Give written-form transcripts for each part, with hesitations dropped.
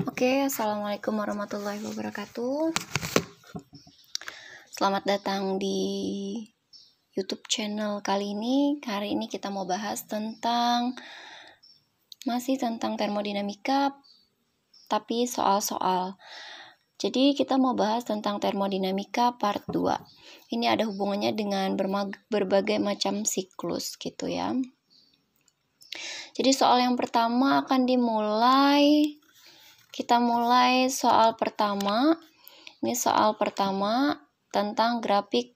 Oke, assalamualaikum warahmatullahi wabarakatuh. Selamat datang di YouTube channel kali ini. Hari ini kita mau bahas masih tentang termodinamika, tapi soal-soal. Jadi kita mau bahas tentang termodinamika part 2. Ini ada hubungannya dengan berbagai macam siklus gitu ya. Jadi soal yang pertama akan dimulai. Kita mulai soal pertama. Ini soal pertama tentang grafik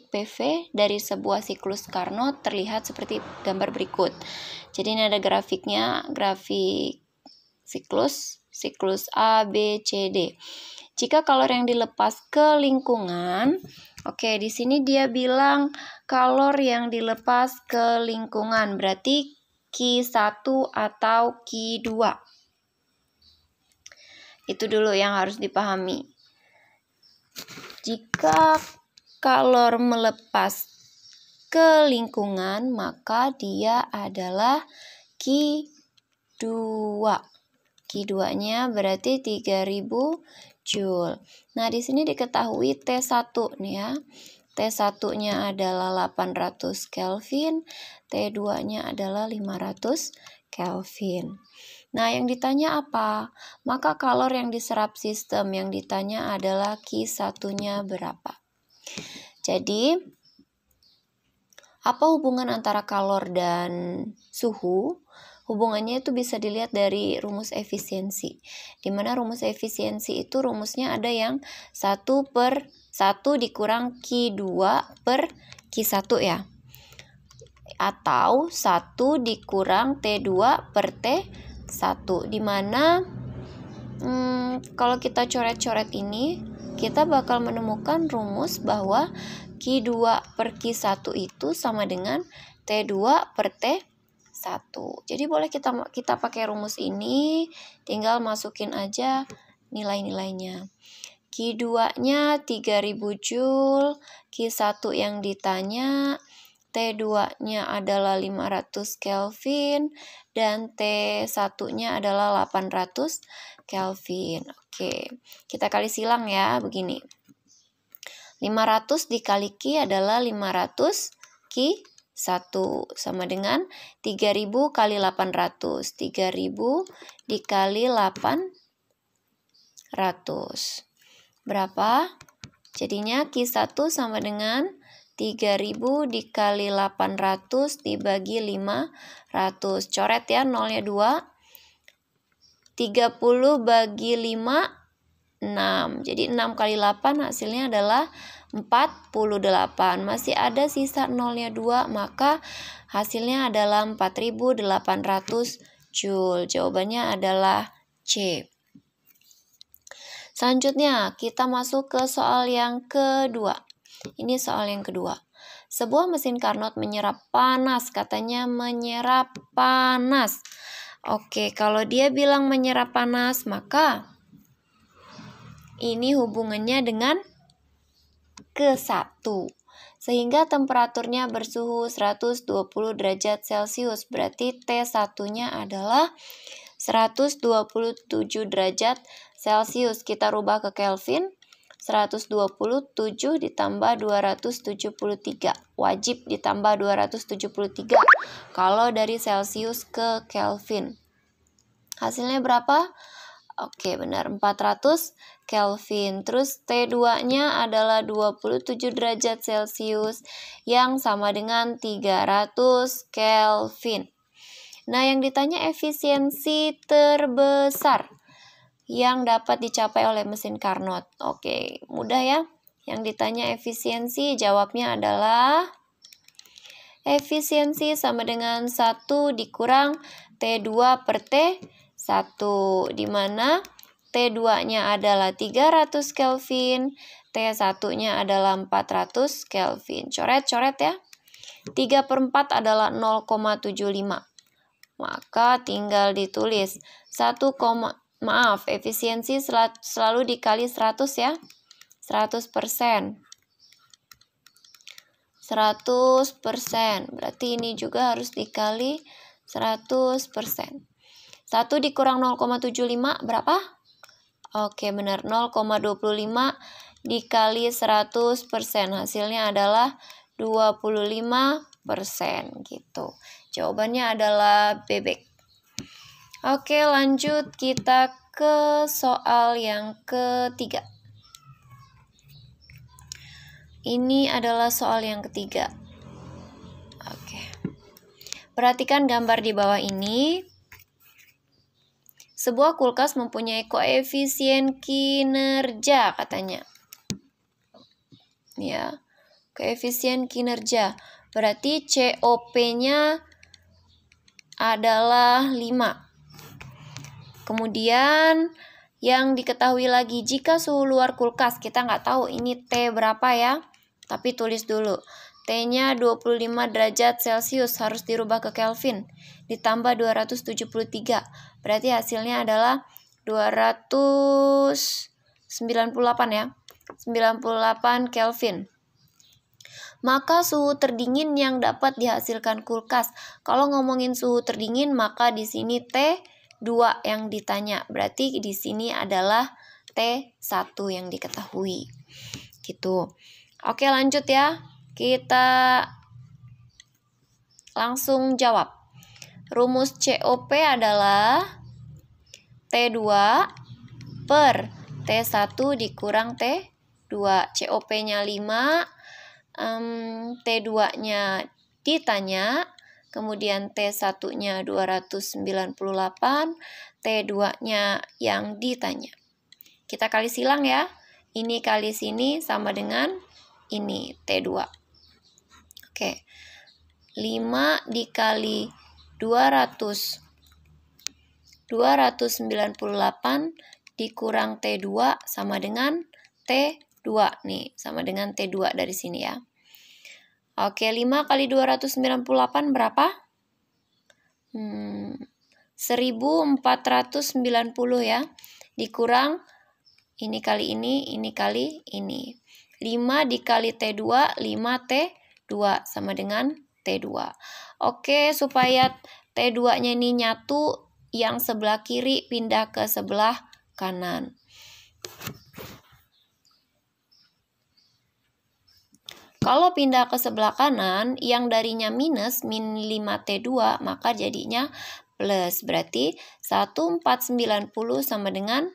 PV dari sebuah siklus Carnot terlihat seperti gambar berikut. Jadi ini ada grafiknya, grafik siklus A, B, C, D. Jika kalor yang dilepas ke lingkungan, oke, di sini dia bilang kalor yang dilepas ke lingkungan berarti Q1 atau Q2. Itu dulu yang harus dipahami. Jika kalor melepas ke lingkungan, maka dia adalah Q2. Q2-nya berarti 3000 Joule. Nah, di sini diketahui T1 nih ya. T1-nya adalah 800 Kelvin, T2-nya adalah 500 Kelvin. Nah, yang ditanya apa? Maka kalor yang diserap sistem yang ditanya adalah Q1-nya berapa. Jadi, apa hubungan antara kalor dan suhu? Hubungannya itu bisa dilihat dari rumus efisiensi. Di mana rumus efisiensi itu rumusnya ada yang 1/1 dikurang Q2 per Q1 ya. Atau 1 dikurang T2 per T1. Dimana kalau kita coret-coret ini, kita bakal menemukan rumus bahwa Q2 per Q1 itu sama dengan T2 per T1. Jadi boleh kita pakai rumus ini, tinggal masukin aja nilai-nilainya. Q2-nya 3000 Joule, Q1 yang ditanya, T2-nya adalah 500 Kelvin, dan T1-nya adalah 800 Kelvin. Oke, kita kali silang ya, begini. 500 dikali Q adalah 500 Q1, sama dengan 3000 kali 800. 3000 dikali 800. Berapa? Jadinya Q1 sama dengan 3000 dikali 800 dibagi 500. Coret ya, nolnya 2. 30 bagi 5, 6. Jadi 6 kali 8 hasilnya adalah 48. Masih ada sisa nolnya 2, maka hasilnya adalah 4800 Joule. Jawabannya adalah C. Selanjutnya, kita masuk ke soal yang kedua. Ini soal yang kedua. Sebuah mesin Carnot menyerap panas, katanya menyerap panas. Oke, kalau dia bilang menyerap panas, maka ini hubungannya dengan ke-1. Sehingga temperaturnya bersuhu 120 derajat Celcius. Berarti T1-nya adalah 127 derajat Celcius. Kita rubah ke Kelvin. 127 ditambah 273. Wajib ditambah 273 kalau dari Celcius ke Kelvin. Hasilnya berapa? Oke, benar, 400 Kelvin. Terus T2-nya adalah 27 derajat Celcius yang sama dengan 300 Kelvin. Nah, yang ditanya efisiensi terbesar yang dapat dicapai oleh mesin Carnot. Oke, mudah ya. Yang ditanya efisiensi, jawabnya adalah efisiensi sama dengan 1 dikurang T2 per T1, di mana T2-nya adalah 300 Kelvin, T1-nya adalah 400 Kelvin. Coret-coret ya. 3/4 adalah 0,75. Maka tinggal ditulis efisiensi selalu dikali 100 ya. 100%. 100%. Berarti ini juga harus dikali 100%. 1 dikurang 0,75 berapa? Oke, benar. 0,25 dikali 100%. Hasilnya adalah 25% gitu. Jawabannya adalah bebek. Oke, lanjut kita ke soal yang ketiga. Ini adalah soal yang ketiga. Oke. Perhatikan gambar di bawah ini. Sebuah kulkas mempunyai koefisien kinerja katanya. Ya, koefisien kinerja. Berarti COP-nya adalah 5. Kemudian yang diketahui lagi, jika suhu luar kulkas, kita nggak tahu ini T berapa ya, tapi tulis dulu. T-nya 25 derajat Celcius, harus dirubah ke Kelvin, ditambah 273. Berarti hasilnya adalah 298 ya, 98 Kelvin. Maka suhu terdingin yang dapat dihasilkan kulkas. Kalau ngomongin suhu terdingin, maka di sini T2 yang ditanya. Berarti di sini adalah T1 yang diketahui. Gitu. Oke, lanjut ya. Kita langsung jawab. Rumus COP adalah T2 per T1 dikurang T2. COP-nya 5, T2-nya ditanya, kemudian T1-nya 298, T2-nya yang ditanya. Kita kali silang ya. Ini kali sini sama dengan ini, T2. Oke, 5 dikali 298 dikurang T2 sama dengan T2 nih, sama dengan T2 dari sini ya. Oke, 5 kali 298 berapa? 1490 ya. Dikurang ini kali ini kali ini. 5 dikali T2, 5T2 sama dengan T2. Oke, supaya T2-nya ini nyatu, yang sebelah kiri pindah ke sebelah kanan. Kalau pindah ke sebelah kanan, yang darinya minus, min 5T2, maka jadinya plus. Berarti 1490 sama dengan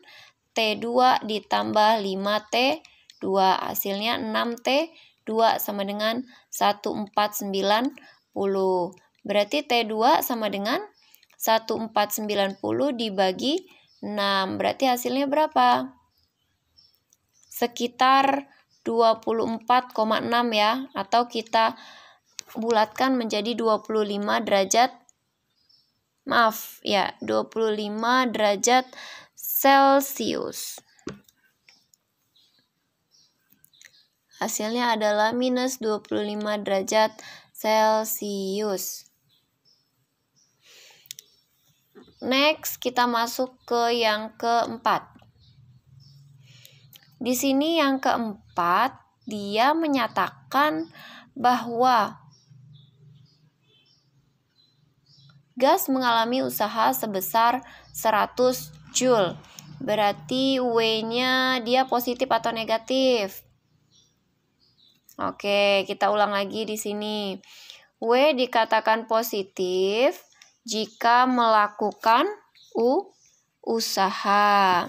T2 ditambah 5T2. Hasilnya 6T2 sama dengan 1490. Berarti T2 sama dengan 1490 dibagi 6. Berarti hasilnya berapa? Sekitar 24,6 ya. Atau kita bulatkan menjadi 25 derajat. Maaf ya, 25 derajat Celcius. Hasilnya adalah minus 25 derajat Celcius. Next, kita masuk ke yang keempat. Di sini yang keempat, dia menyatakan bahwa gas mengalami usaha sebesar 100 Joule. Berarti W-nya dia positif atau negatif? Oke, kita ulang lagi di sini. W dikatakan positif jika melakukan usaha.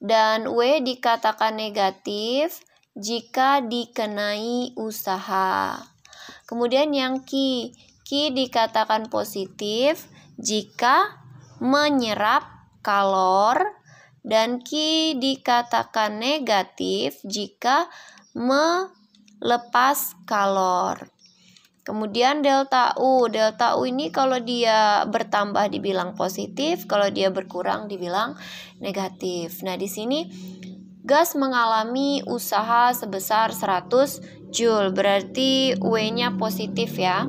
Dan W dikatakan negatif jika dikenai usaha. Kemudian yang Q dikatakan positif jika menyerap kalor. Dan Q dikatakan negatif jika melepas kalor. Kemudian delta U ini kalau dia bertambah dibilang positif, kalau dia berkurang dibilang negatif. Nah, di sini gas mengalami usaha sebesar 100 Joule, berarti W-nya positif ya.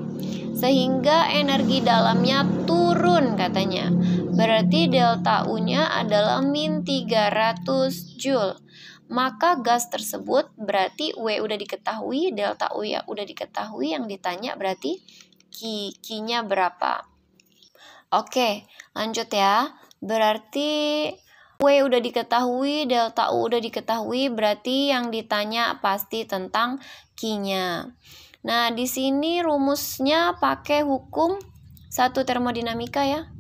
Sehingga energi dalamnya turun katanya. Berarti delta U-nya adalah min 300 Joule. Maka gas tersebut berarti W udah diketahui, delta U ya udah diketahui, yang ditanya berarti Q-nya berapa. Oke, lanjut ya. Berarti W udah diketahui, delta U udah diketahui, berarti yang ditanya pasti tentang Q-nya. Nah, di sini rumusnya pakai hukum satu termodinamika ya.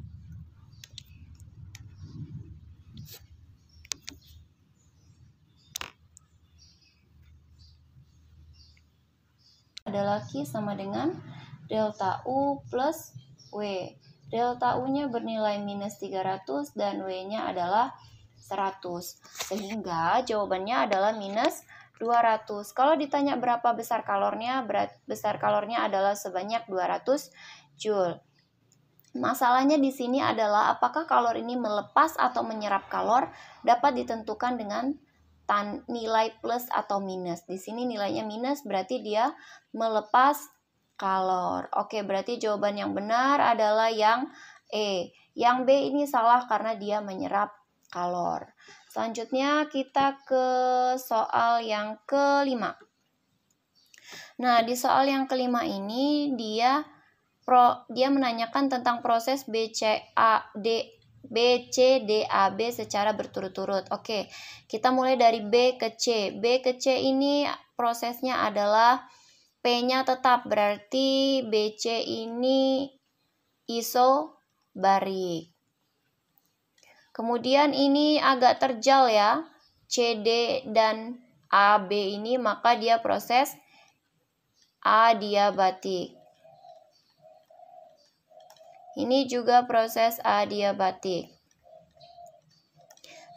Adalah Q sama dengan delta U plus W. Delta U-nya bernilai minus 300 dan W-nya adalah 100. Sehingga jawabannya adalah minus 200. Kalau ditanya berapa besar kalornya, besar kalornya adalah sebanyak 200 Joule. Masalahnya di sini adalah apakah kalor ini melepas atau menyerap kalor dapat ditentukan dengan nilai plus atau minus. Di sini nilainya minus, berarti dia melepas kalor. Oke, berarti jawaban yang benar adalah yang E. Yang B ini salah karena dia menyerap kalor. Selanjutnya kita ke soal yang kelima. Nah, di soal yang kelima ini dia menanyakan tentang proses BCDAB secara berturut-turut. Oke, kita mulai dari B ke C. B ke C ini prosesnya adalah P-nya tetap, berarti BC ini isobarik. Kemudian ini agak terjal ya, CD dan AB ini, maka dia proses adiabatik. Ini juga proses adiabatik.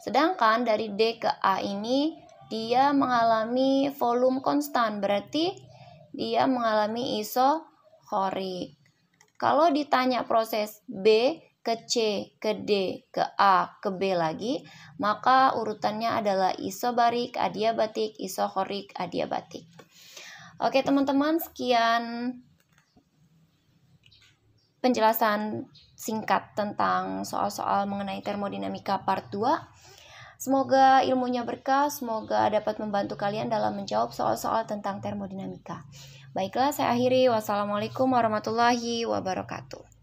Sedangkan dari D ke A ini dia mengalami volume konstan, berarti dia mengalami isochorik. Kalau ditanya proses B ke C, ke D, ke A, ke B lagi, maka urutannya adalah isobarik, adiabatik, isochorik, adiabatik. Oke teman-teman, sekian penjelasan singkat tentang soal-soal mengenai termodinamika part 2. Semoga ilmunya berkah, semoga dapat membantu kalian dalam menjawab soal-soal tentang termodinamika. Baiklah, saya akhiri. Wassalamualaikum warahmatullahi wabarakatuh.